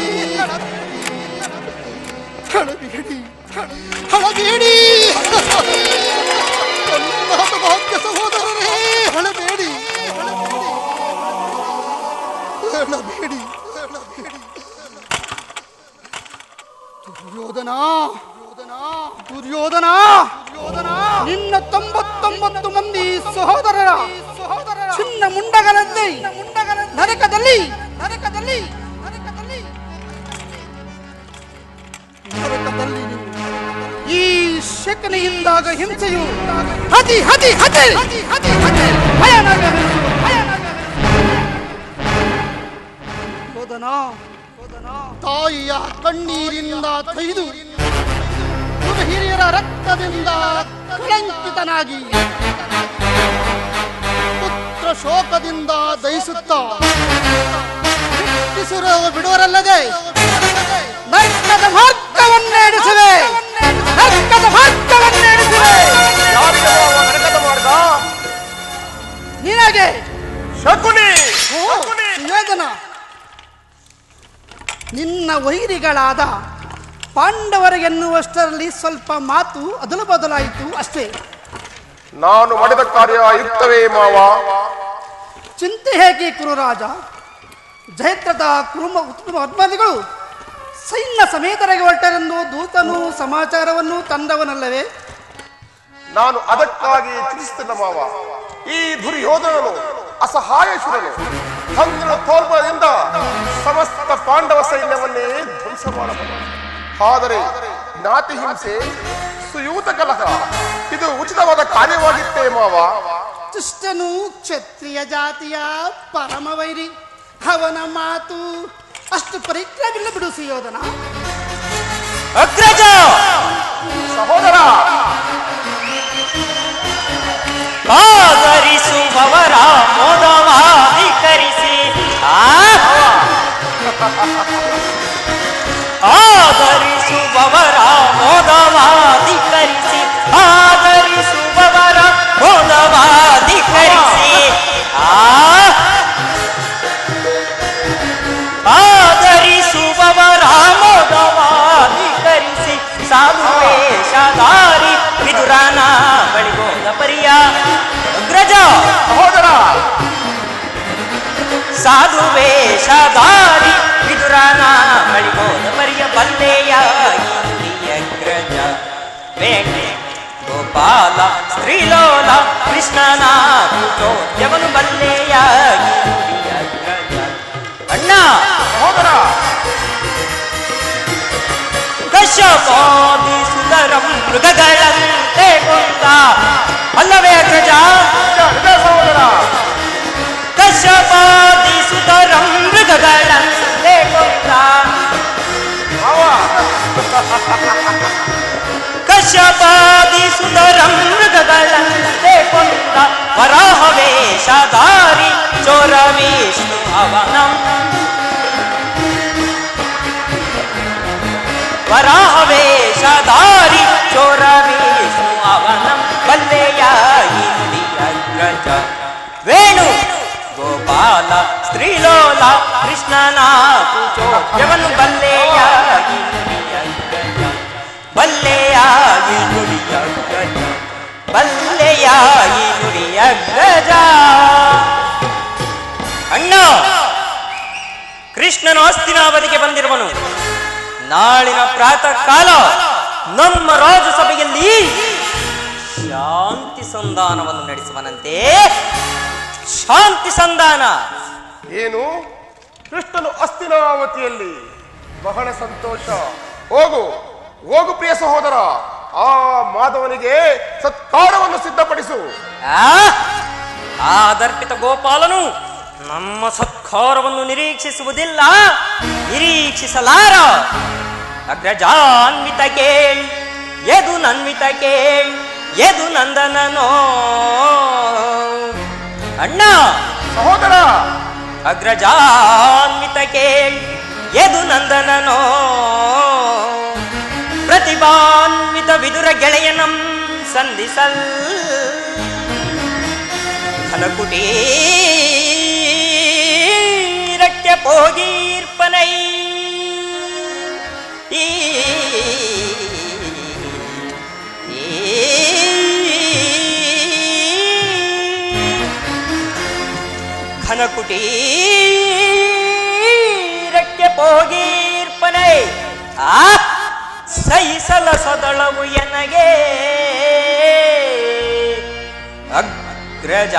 ಭಾಗ್ಯ ಸಹೋದರರೇ, ಹಳಬೇಡಿ. ದುರ್ಯೋಧನ, ನಿನ್ನ 99 ಮಂದಿ ಸಹೋದರರ ಚಿನ್ನ ಮುಂಡಗಳಂತೆ ನರಕದಲ್ಲಿ ಈ ಶಕನೆಯಿಂದಾಗ ಹಿಂಸೆಯು ಹತಿ ತಾಯಿಯ ಕಣ್ಣೀರಿಂದ ತೊಯ್ದು ಹಿರಿಯರ ರಕ್ತದಿಂದ ಕಳಂಕಿತನಾಗಿ ಪುತ್ರ ಶೋಕದಿಂದ ದಯಿಸುತ್ತಾ ಬಿಡುವರಲ್ಲದೆ ನರಕದ ಮಾರ್ಗವನ್ನೇಡಿಸುವೆ. ನಿನಗೆ ವೇದನ ನಿನ್ನ ವೈರಿಗಳಾದ ಪಾಂಡವರಿಗೆನ್ನುವಷ್ಟರಲ್ಲಿ ಸ್ವಲ್ಪ ಮಾತು ಅದಲು ಬದಲಾಯಿತು ಅಷ್ಟೇ. ನಾನು ಮಾಡಿದ ಕಾರ್ಯ ಇರುತ್ತವೆ ಮಾವ. ಚಿಂತೆ ಹೇಗೆ ಕುರುರಾಜ? ಜಯತ್ರದ ಕುರುಮಾದಿಗಳು ಸೈನ್ಯ ಸಮೇತರಾಗಿ ಹೊರಟರೆಂದು ದೂತನು ಸಮಾಚಾರವನ್ನು ತಂದವನಲ್ಲವೇ? ನಾನು ಅದಕ್ಕಾಗಿ ಚಿಂತಿಸಿದ ಮಾವ. ಈ ದುರ್ಯೋಧನನು ಅಸಹಾಯಶುರನು ಚಂದ್ರನ ತೋರ್ಬದಿಂದ ಸಮಸ್ತ ಪಾಂಡವ ಸೈನ್ಯವನ್ನೇ ಧ್ವಂಸ ಮಾಡಬಹುದು. ಆದರೆ ಜ್ಞಾತಿ ಹಿಂಸೆ, ಸುಯೂತ ಕಲಹ ಇದು ಉಚಿತವಾದ ಕಾರ್ಯವಾಗಿತ್ತೇ ಮಾವ. ದುಷ್ಟನು ಕ್ಷತ್ರಿಯ ಜಾತಿಯ ಪರಮ ವೈರಿ, ಅವನ ಮಾತು ಅಷ್ಟು ಪರಿಕ್ರಮಿಲ್ಲ ಬಿಡು ಸುಯೋಧನ. ಅಗ್ರಜ ಸಹೋದರ, ಆದರಿಸುವವರ ಮೋದವಾಧಿಕರಿಸಿ ಆದರಿಸುವವರ ಮೋದವಾಧಿಕರಿಸಿ ಆದರಿಸುವವರ ಮೋದವಾಧಿಕರಿಸಿ ಆದರಿಸುವವರ ಮೋದವಾಧಿಕರಿಸಿ ಸಾಧುವೇಷಧಾರಿ ವಿದುರನ ಬಳಿಗೋದ ಪರಿಯ ಅಗ್ರಜ ಸಹೋದರ, ಸಾಧುವೇಷಧಾರಿ ವಿದುರನ ಬಳಿಗೋದ ಪರಿಯ ಬಲ್ಲೆಯ ಅಗ್ರಜ ವೇಣೆ ಗೋಪಾಲ ಸ್ತ್ರೀಲೋಲ ಕೃಷ್ಣನ ಕುಚೋದ್ಯವನು ಬಲ್ಲೆಯ ಅಗ್ರಜ ಅಣ್ಣ ಸಹೋದರ, ಕಶ್ಯಪಾದಿ ಸುಂದರಂ ಮೃಗಗಳಂತೆ ಕೊಂದ ಅಲ್ಲವೇ ಅಗ್ರಜ? ಸಹೋದರ, ಕಶ್ಯಪಾದಿ ಸುಂದರಂ ಮೃಗಗಳಂತೆ ಕೊಂದ ಕಶ್ಯಪಾದಿ ಸುಂದರಂ ಮೃಗಗಳಂತೆ ಕೊಂದ ವರಾಹವೇಷಧಾರಿ ಚೋರ ವಿಷ್ಣು ಅವನಂ ವರಾಹವೇಷಧಾರಿ ಚೋರ ವಿಷ್ಣು ಅವನಂ ಬಲ್ಲೆಯ ಅಗ್ರಜ ವೇಣು ಗೋಪಾಲ ಸ್ತ್ರೀಲೋಲ ಕೃಷ್ಣನ ಕುಚೋದ್ಯವನು ಬಲ್ಲೆಯ ಅಗ್ರಜ ಬಲ್ಲೆಯ ಅಗ್ರಜ ಬಲ್ಲೆಯ ಅಗ್ರಜ. ಅಣ್ಣ, ಕೃಷ್ಣನು ಹಸ್ತಿನಾವತಿಗೆ ಬಂದಿರುವನು. ನಾಳಿನ ಪ್ರಾತಃ ಕಾಲ ನಮ್ಮ ರಾಜಸಭೆಯಲ್ಲಿ ಶಾಂತಿ ಸಂಧಾನವನ್ನು ನಡೆಸುವನಂತೆ. ಶಾಂತಿ ಸಂಧಾನ ಏನು ಕೃಷ್ಣನು ಹಸ್ತಿನಾವತಿಯಲ್ಲಿ? ಬಹಳ ಸಂತೋಷ. ಹೋಗು ಹೋಗು ಪ್ರಿಯ ಸಹೋದರ, ಆ ಮಾಧವನಿಗೆ ಸತ್ಕಾರವನ್ನು ಸಿದ್ಧಪಡಿಸು. ಆ ದರ್ಪಿತ ಗೋಪಾಲನು ನಮ್ಮ ಸತ್ಕಾರವನ್ನು ನಿರೀಕ್ಷಿಸುವುದಿಲ್ಲ, ನಿರೀಕ್ಷಿಸಲಾರ. ಅಗ್ರಜಾನ್ವಿತ ಕೇಳ್ ಎದು ನನ್ವಿತ ಕೇಳ್ ಎದು ನಂದನನೋ ಅಣ್ಣ ಸಹೋದರ. ಅಗ್ರಜಾನ್ವಿತ ಕೇಳ್ ಎದು ನಂದನನೋ ಪ್ರತಿಭಾನ್ವಿತ ವಿದುರ ಗೆಳೆಯನಂ ಸಂಧಿಸಲ್ ಘನಕುಟೀರಕ್ಕೆ ಪೋಗೀರ್ಪನೈ ಘನಕುಟೀರಕ್ಕೆ ಪೋಗೀರ್ಪನೈ ಸಹಿಸಲ ಸದಳವು ಎನಗೆ ಅಗ್ರಜ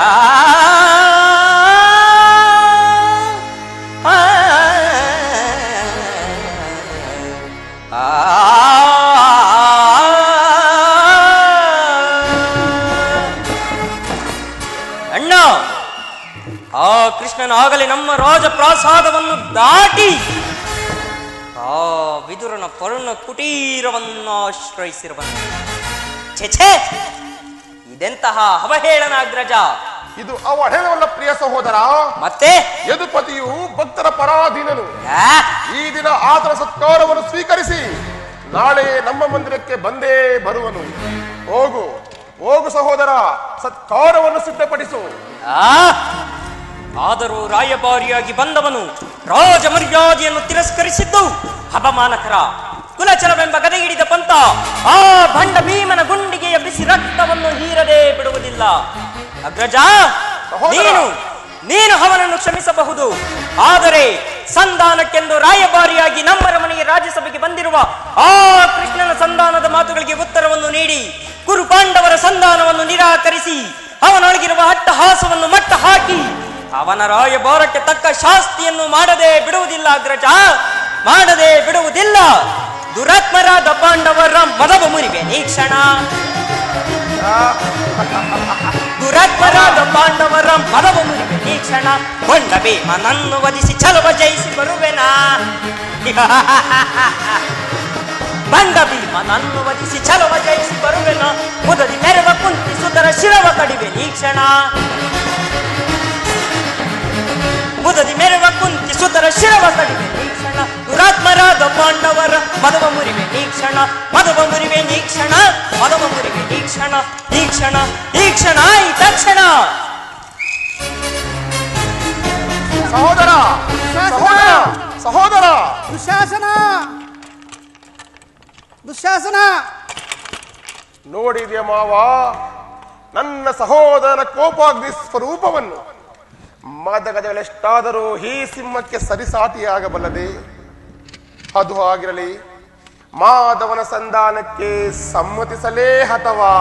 ಅಣ್ಣ, ಆ ಕೃಷ್ಣನಾಗಲೇ ನಮ್ಮ ರಾಜಪ್ರಾಸಾದವನ್ನು ದಾಟಿ ಆ ವಿದುರನ ಪರ್ಣ ಕುಟೀರವನ್ನು ಆಶ್ರಯಿಸಿರುವನು. ಛೆ, ಇದೆಂತಹ ಅವಹೇಳನ ಅಗ್ರಜ. ಇದು ಅವಹೇಳನವಲ್ಲ ಪ್ರಿಯ ಸಹೋದರ. ಮತ್ತೆ ಯದುಪತಿಯು ಭಕ್ತರ ಪರಾಧೀನನು. ಈ ದಿನ ಆತನ ಸತ್ಕಾರವನ್ನು ಸ್ವೀಕರಿಸಿ ನಾಳೆ ನಮ್ಮ ಮಂದಿರಕ್ಕೆ ಬಂದೇ ಬರುವನು. ಹೋಗು ಹೋಗು ಸಹೋದರ, ಸತ್ಕಾರವನ್ನು ಸಿದ್ಧಪಡಿಸು. ಆದರೂ ರಾಯಭಾರಿಯಾಗಿ ಬಂದವನು ರಾಜ ಮರ್ಯಾದೆಯನ್ನು ತಿರಸ್ಕರಿಸಿದ್ದು ಅಪಮಾನಕರ. ಕುಲಚರವೆಂಬ ಗದೆ ಹಿಡಿದ ಪಂಥ ಆ ಭಂಡ ಭೀಮನ ಗುಂಡಿಗೆಯ ಬಿಸಿ ರಕ್ತವನ್ನು ಹೀರದೆ ಬಿಡುವುದಿಲ್ಲ. ಅಗ್ರಜ, ನೀನು ಅವನನ್ನು ಕ್ಷಮಿಸಬಹುದು, ಆದರೆ ಸಂಧಾನಕ್ಕೆಂದು ರಾಯಭಾರಿಯಾಗಿ ನಮ್ಮ ಮನೆಗೆ ರಾಜ್ಯಸಭೆಗೆ ಬಂದಿರುವ ಆ ಕೃಷ್ಣನ ಸಂಧಾನದ ಮಾತುಗಳಿಗೆ ಉತ್ತರವನ್ನು ನೀಡಿ ಕುರುಪಾಂಡವರ ಸಂಧಾನವನ್ನು ನಿರಾಕರಿಸಿ ಅವನೊಳಗಿರುವ ಅಟ್ಟಹಾಸವನ್ನು ಮಟ್ಟ ಹಾಕಿ ಅವನ ರಾಯಭಾರಕ್ಕೆ ತಕ್ಕ ಶಾಸ್ತಿಯನ್ನು ಮಾಡದೆ ಬಿಡುವುದಿಲ್ಲ ಅಗ್ರಜ, ಮಾಡದೆ ಬಿಡುವುದಿಲ್ಲ. ದುರಾತ್ಮರಾದ ಪಾಂಡವರ ಮದವ ಮುರಿವೆ ನೀಕ್ಷಣ. ದುರಾತ್ಮರಾದ ಪಾಂಡವರ ಮದವ ಮುರಿವೆ ನೀಕ್ಷಣ. ಬಂಡ ಭೀಮನನ್ನು ವಧಿಸಿ ಛಲವ ಜಯಿಸಿ ಬರುವೆನಾ. ಬಂಡ ಭೀಮನನ್ನು ವಧಿಸಿ ಛಲವ ಜಯಿಸಿ ಬರುವೆನಾ. ಮುದದಿ ಮೆರವ ಕುಂತಿ ಸುತರ ಶಿರವ ಕಡಿವೆ ನೀಕ್ಷಣ. ಮುದದಿ ಮೆರವ ಕುಂತಿ ಸುತರ ಶಿರವ ಕಡಿವೆ ನೀಕ್ಷಣ. ದುರಾತ್ಮರಾದ ಪಾಂಡವರ ಮದವ ಮುರಿವೆ ನೀಕ್ಷಣ. ಮದವ ಮುರಿವೆ ನೀಕ್ಷಣ. ಮದವ ಮುರಿವೆ ನೀಕ್ಷಣ. ನೀಕ್ಷಣ ನೀಕ್ಷಣ ಈ ತಕ್ಷಣ. ಸಹೋದರ ಸಹೋದರ ಸಹೋದರ. ದುಶ್ಯಾಸನ ದುಶ್ಯಾಸನ. ನೋಡಿದ್ಯ ಮಾವ ನನ್ನ ಸಹೋದರನ ಕೋಪಾಗ್ನಿ ಸ್ವರೂಪವನ್ನು. ಮದಗಜಗಳೆಷ್ಟಾದರೂ ಈ ಸಿಂಹಕ್ಕೆ ಸರಿಸಾಟಿಯಾಗಬಲ್ಲದೆ. ಅದು ಆಗಿರಲಿ, ಮಾಧವನ ಸಂಧಾನಕ್ಕೆ ಸಮ್ಮತಿಸಲೇ ಅಥವಾ?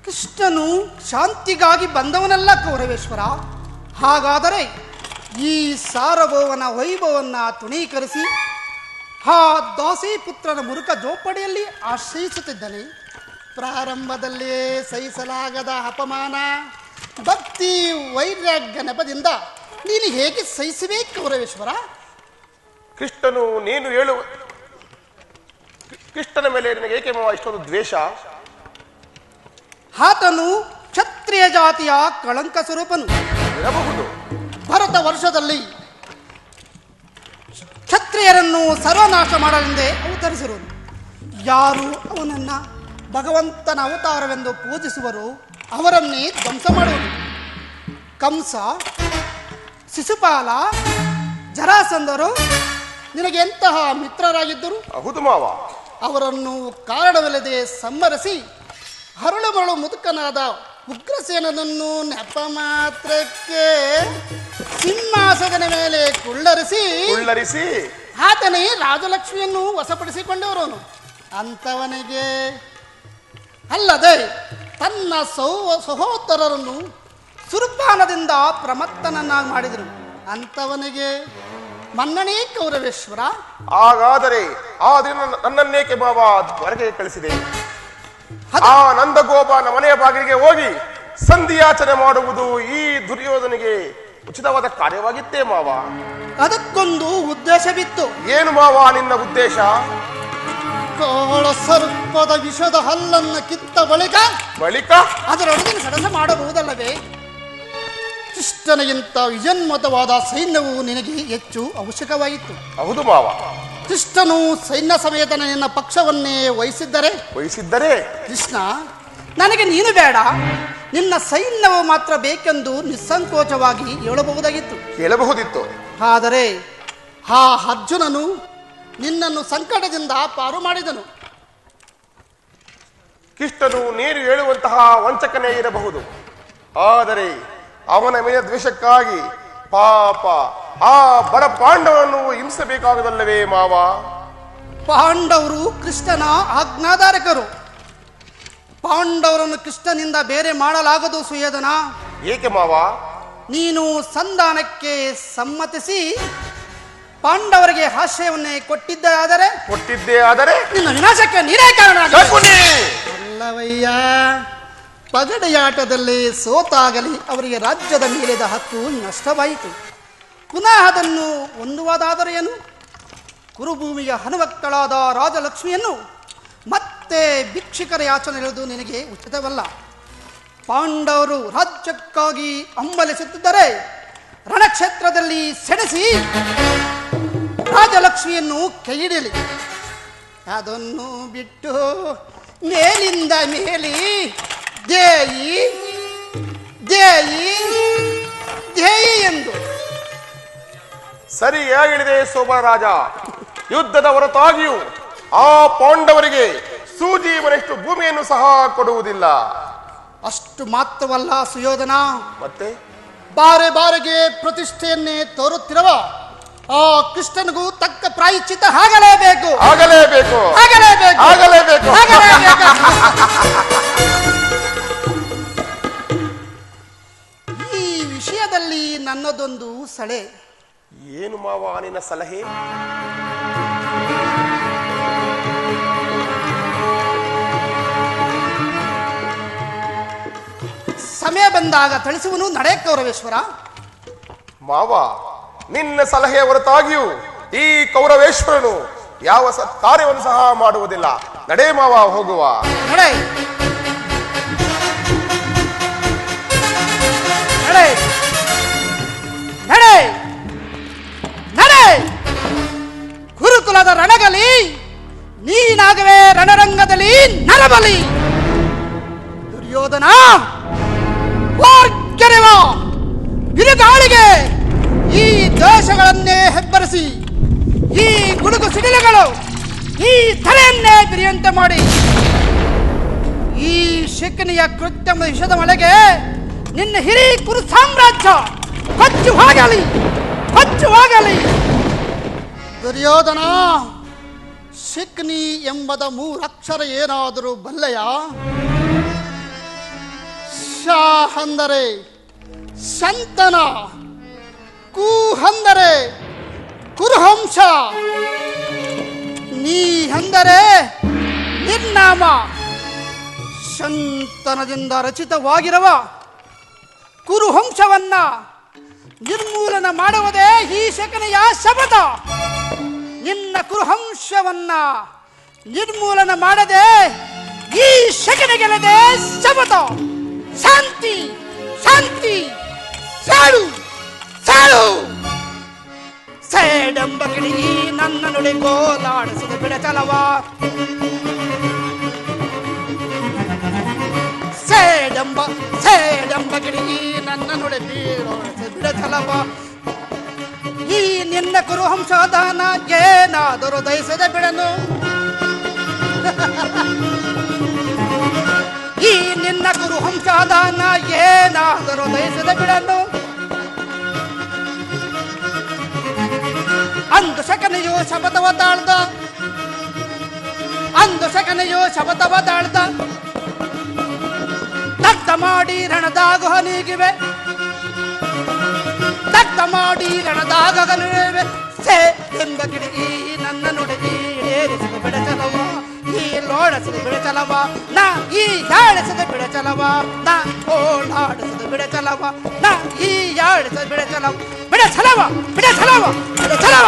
ಕೃಷ್ಣನು ಶಾಂತಿಗಾಗಿ ಬಂದವನಲ್ಲ ಕೌರವೇಶ್ವರ. ಹಾಗಾದರೆ ಈ ಸಾರಭೌವನ ವೈಭವನ್ನ ತುಣೀಕರಿಸಿ ಆ ದಾಸಿಪುತ್ರನ ಮುರುಕ ಜೋಪಡಿಯಲ್ಲಿ ಆಶ್ರಯಿಸುತ್ತಿದ್ದನೆ. ಪ್ರಾರಂಭದಲ್ಲೇ ಸಹಿಸಲಾಗದ ಅಪಮಾನ, ಭಕ್ತಿ ವೈರಾಗ್ಯ ನೆಪದಿಂದ ನೀನು ಹೇಗೆ ಸಹಿಸುವೆ ಕೌರವೇಶ್ವರ? ಕೃಷ್ಣನು ನೀನು ಹೇಳುವ ಕೃಷ್ಣನ ಮೇಲೆ ನಿನಗೆ ಏಕೆ ಮಾವ ಇಷ್ಟೊಂದು ದ್ವೇಷ? ಆತನು ಕ್ಷತ್ರಿಯ ಜಾತಿಯ ಕಳಂಕ ಸ್ವರೂಪನು ಇರಬಹುದು. ಭರತ ವರ್ಷದಲ್ಲಿ ಕ್ಷತ್ರಿಯರನ್ನು ಸರ್ವನಾಶ ಮಾಡಲೆಂದೇ ಅವತರಿಸಿರುವುದು. ಯಾರು ಅವನನ್ನ ಭಗವಂತನ ಅವತಾರವೆಂದು ಪೂಜಿಸುವರು ಅವರನ್ನೇ ಧ್ವಂಸ ಮಾಡುವುದು. ಕಂಸ, ಶಿಶುಪಾಲ, ಜರಾಸಂಧರು ನಿನಗೆ ಎಂತಹ ಮಿತ್ರರಾಗಿದ್ದರು? ಹೌದು ಮಾವ. ಅವರನ್ನು ಕಾರಣವಿಲ್ಲದೆ ಸಂಹರಿಸಿ ಹರಳು ಮರಳು ಮುದುಕನಾದ ಉಗ್ರಸೇನನನ್ನು ನೆಪ ಮಾತ್ರಕ್ಕೆ ಸಿಂಹಾಸನದ ಮೇಲೆ ಕುಳ್ಳರಿಸಿ ಆತನೇ ರಾಜಲಕ್ಷ್ಮಿಯನ್ನು ವಶಪಡಿಸಿಕೊಂಡವರವನು. ಅಂಥವನಿಗೆ ಅಲ್ಲದೆ ತನ್ನ ಸಹೋದರರನ್ನು ಸುರಪಾನದಿಂದ ಪ್ರಮತ್ತನನ್ನಾಗಿ ಮಾಡಿದರು. ಅಂಥವನಿಗೆ ಮನ್ನಣೆ ಕೌರವೇಶ್ವರ. ಹಾಗಾದರೆ ಆ ದಿನ ನನ್ನನ್ನೇಕೆ ಮಾವ ಹೊರಗೆ ಕಳಿಸಿದೆ? ಆ ನಂದಗೋಪನ ಮನೆಯ ಬಾಗಿಲಿಗೆ ಹೋಗಿ ಸಂಧಿಯಾಚನೆ ಮಾಡುವುದು ಈ ದುರ್ಯೋಧನಿಗೆ ಉಚಿತವಾದ ಕಾರ್ಯವಾಗಿತ್ತೇ ಮಾವ? ಅದಕ್ಕೊಂದು ಉದ್ದೇಶವಿತ್ತು. ಏನು ಮಾವ ನಿನ್ನ ಉದ್ದೇಶ? ಕಾಳ ಸರ್ಪದ ವಿಷದ ಹಲ್ಲನ್ನು ಕಿತ್ತ ಬಳಿಕ ಅದರೊಳಗಿನ ಸಡಲ ಮಾಡಬಹುದಲ್ಲವೇ? ಕೃಷ್ಣನಿಗಿಂತ ವಿಜನ್ಮತವಾದ ಸೈನ್ಯವು ನಿನಗೆ ಹೆಚ್ಚು ಅವಶ್ಯಕವಾಗಿತ್ತು. ಹೌದು ಮಾವ. ಕೃಷ್ಣನು ಸೈನ್ಯ ಸಮೇತ ನಿನ್ನ ಪಕ್ಷವನ್ನೇ ವಹಿಸಿದ್ದರೆ ಕೃಷ್ಣ, ನನಗೆ ನೀನು ಬೇಡ, ನಿನ್ನ ಸೈನ್ಯವು ಮಾತ್ರ ಬೇಕೆಂದು ನಿಸ್ಸಂಕೋಚವಾಗಿ ಹೇಳಬಹುದಿತ್ತು. ಆದರೆ ಆ ಅರ್ಜುನನು ನಿನ್ನನ್ನು ಸಂಕಟದಿಂದ ಪಾರು ಮಾಡಿದನು. ಕೃಷ್ಣನು ನೀನು ಹೇಳುವಂತಹ ವಂಚಕನೇ ಇರಬಹುದು, ಆದರೆ ಅವನ ಮೇಲೆ ದ್ವೇಷಕ್ಕಾಗಿ ಪಾಪ ಆ ಬಡ ಪಾಂಡವರನ್ನು ಹಿಂಸಬೇಕಾಗದಲ್ಲವೇ ಮಾವ? ಪಾಂಡವರು ಕೃಷ್ಣನ ಆಜ್ಞಾಧಾರಕರು. ಪಾಂಡವರನ್ನು ಕೃಷ್ಣನಿಂದ ಬೇರೆ ಮಾಡಲಾಗದು ಸುಯೋಧನ. ಏಕೆ ಮಾವ? ನೀನು ಸಂಧಾನಕ್ಕೆ ಸಮ್ಮತಿಸಿ ಪಾಂಡವರಿಗೆ ಆಶ್ರಯವನ್ನೇ ಕೊಟ್ಟಿದ್ದೇ ಆದರೆ ನಿನ್ನ ವಿನಾಶಕ್ಕೆ ನೀರೇ ಕಾರಣ. ಅಲ್ಲವಯ್ಯ, ಪಗಡೆಯಾಟದಲ್ಲಿ ಸೋತಾಗಲಿ ಅವರಿಗೆ ರಾಜ್ಯದ ಮೇಲಿದ ಹಕ್ಕು ನಷ್ಟವಾಯಿತು. ಪುನಃ ಅದನ್ನು ಹೊಂದುವುದಾದರೆ ಏನು? ಕುರುಭೂಮಿಯ ಹನುಮಕ್ಕಳಾದ ರಾಜಲಕ್ಷ್ಮಿಯನ್ನು ಮತ್ತೆ ಭಿಕ್ಷುಕರ ಯಾಚನೆ ಇರುವುದು ನಿನಗೆ ಉಚಿತವಲ್ಲ. ಪಾಂಡವರು ರಾಜ್ಯಕ್ಕಾಗಿ ಹಂಬಲಿಸುತ್ತಿದ್ದರೆ ರಣಕ್ಷೇತ್ರದಲ್ಲಿ ಸೆಣಸಿ ರಾಜಲಕ್ಷ್ಮಿಯನ್ನು ಕೈಹಿಡಿಯಲಿ. ಅದನ್ನು ಬಿಟ್ಟು ಮೇಲಿಂದ ಮೇಲಿ ದೇಯಿ ಎಂದು ಸರಿ ಹೇಳಿದೆ ಸೋಮರಾಜ. ಯುದ್ಧದ ಹೊರತಾಗಿಯೂ ಆ ಪಾಂಡವರಿಗೆ ಸೂಜಿ ಮನೆಯಷ್ಟು ಭೂಮಿಯನ್ನು ಸಹ ಕೊಡುವುದಿಲ್ಲ. ಅಷ್ಟು ಮಾತ್ರವಲ್ಲ ಸುಯೋಧನ, ಮತ್ತೆ ಬಾರಿಗೆ ಪ್ರತಿಷ್ಠೆಯನ್ನೇ ತೋರುತ್ತಿರುವ ಆ ಕೃಷ್ಣನಿಗೂ ತಕ್ಕ ಪ್ರಾಯಶ್ಚಿತ್ತ ಆಗಲೇಬೇಕು. ಈ ವಿಷಯದಲ್ಲಿ ನನ್ನದೊಂದು ಸಲಹೆ. ಏನು ಮಾವ ನಿನ್ನ ಸಲಹೆ? ಸಮಯ ಬಂದಾಗ ತಿಳಿಸುವನು ನಡೆ ಕೌರವೇಶ್ವರ. ಮಾವ, ನಿನ್ನ ಸಲಹೆಯ ಹೊರತಾಗಿಯೂ ಈ ಕೌರವೇಶ್ವರನು ಯಾವ ಕಾರ್ಯವನ್ನು ಸಹ ಮಾಡುವುದಿಲ್ಲ. ನಡೆ ಮಾವ, ಹೋಗುವ. ನಡೆ ಗುರುಕುಲದ ರಣಗಲಿ ನೀನಾಗವೇ ರಣರಂಗದಲ್ಲಿ ನರಬಲಿ. ದುರ್ಯೋಧನ ಬಿರುಗಾಳಿಗೆ ಈ ದೇಶಗಳನ್ನೇ ಹೆಬ್ಬರಿಸಿ ಈ ಗುಡುಗು ಸಿಡಿಲುಗಳು ಈ ಧರೆಯನ್ನೇ ಬಿರಿಯಂತೆ ಮಾಡಿ ಈ ಶಿಖನಿಯ ಕೃತ್ಯಮ ವಿಷದ ಮಳೆಗೆ ನಿನ್ನ ಹಿರಿ ಕುರು ಸಾಮ್ರಾಜ್ಯ ಹೊಚ್ಚು ಹೋಗಲಿ. ದುರ್ಯೋಧನ, ಶಿಖನಿ ಎಂಬದ ಮೂರಕ್ಷರ ಏನಾದರೂ ಬಲ್ಲೆಯ? ಶ ಅಂದರೆ ಶಂತನ, ಕು ಅಂದರೆ ಕುರುಹಂಸ, ನೀ ಅಂದರೆ ನಿರ್ನಾಮ. ಶಂತನದಿಂದ ರಚಿತವಾಗಿರುವ ಕುರುಹಂಸವನ್ನ ನಿರ್ಮೂಲನ ಮಾಡುವುದೇ ಈ ಶಕನೆಯ ಶಪಥ. ನಿನ್ನ ಕುರುಹಂಸವನ್ನ ನಿರ್ಮೂಲನ ಮಾಡದೆ ಈ ಶಕನೆಗೆಲ್ಲದೆ ಶಪಥ. ಶಾಂತಿ ಸಾಳು ಸೇಡೆಂಬ ಕಿಡಿಗಿ ನನ್ನ ನುಡಿ ಗೋಲಾಡಿಸಿದ ಬಿಡಚಲವ. ಸೇಡೆಂಬ ಕಿಡಿಗಿ ನನ್ನ ನುಡಿ ಬಿಡಚಲವ. ಈ ನಿನ್ನ ಕುರುಹಂಸದಾನ ಏನಾದರೂ ದಯಿಸದೆ ಬಿಡನು. ಈ ನಿನ್ನ ಕುರುಹಂಸದಾನ ಏನಾದರೂ ದಯಿಸದೆ ಬಿಡನು. ಅಂದು ಶಕನೆಯು ಶಪಥವ ತಾಳ್ದ ದಗ್ಧ ಮಾಡಿ ರಣದಾಗ ಹನಿಗಿವೆ ದಗ್ಧ ಮಾಡಿ ರಣದಾಗ ಹನಿವೆ ಸೇ ಎಂಬ ಗಿಡಗಿ ನನ್ನ ನುಡಿಗಿ ಏರಿಸಿದ ಬಿಡಚಲವ ಈ ಲೋಡಸಿದ ಬಿಡಚಲವ ನಾ ಈ ಯಾಳಿಸಿದ ಬಿಡಚಲವ ನಾ ಓಡಾಡಿಸಿದ ಬಿಡಚಲವ ನಾ ಈ ಯಾಳಿಸಿದ ಬಿಡಚಲವ ಬಿಡಚಲವ ಬಿಡಚಲವ ಬಿಡಚಲವ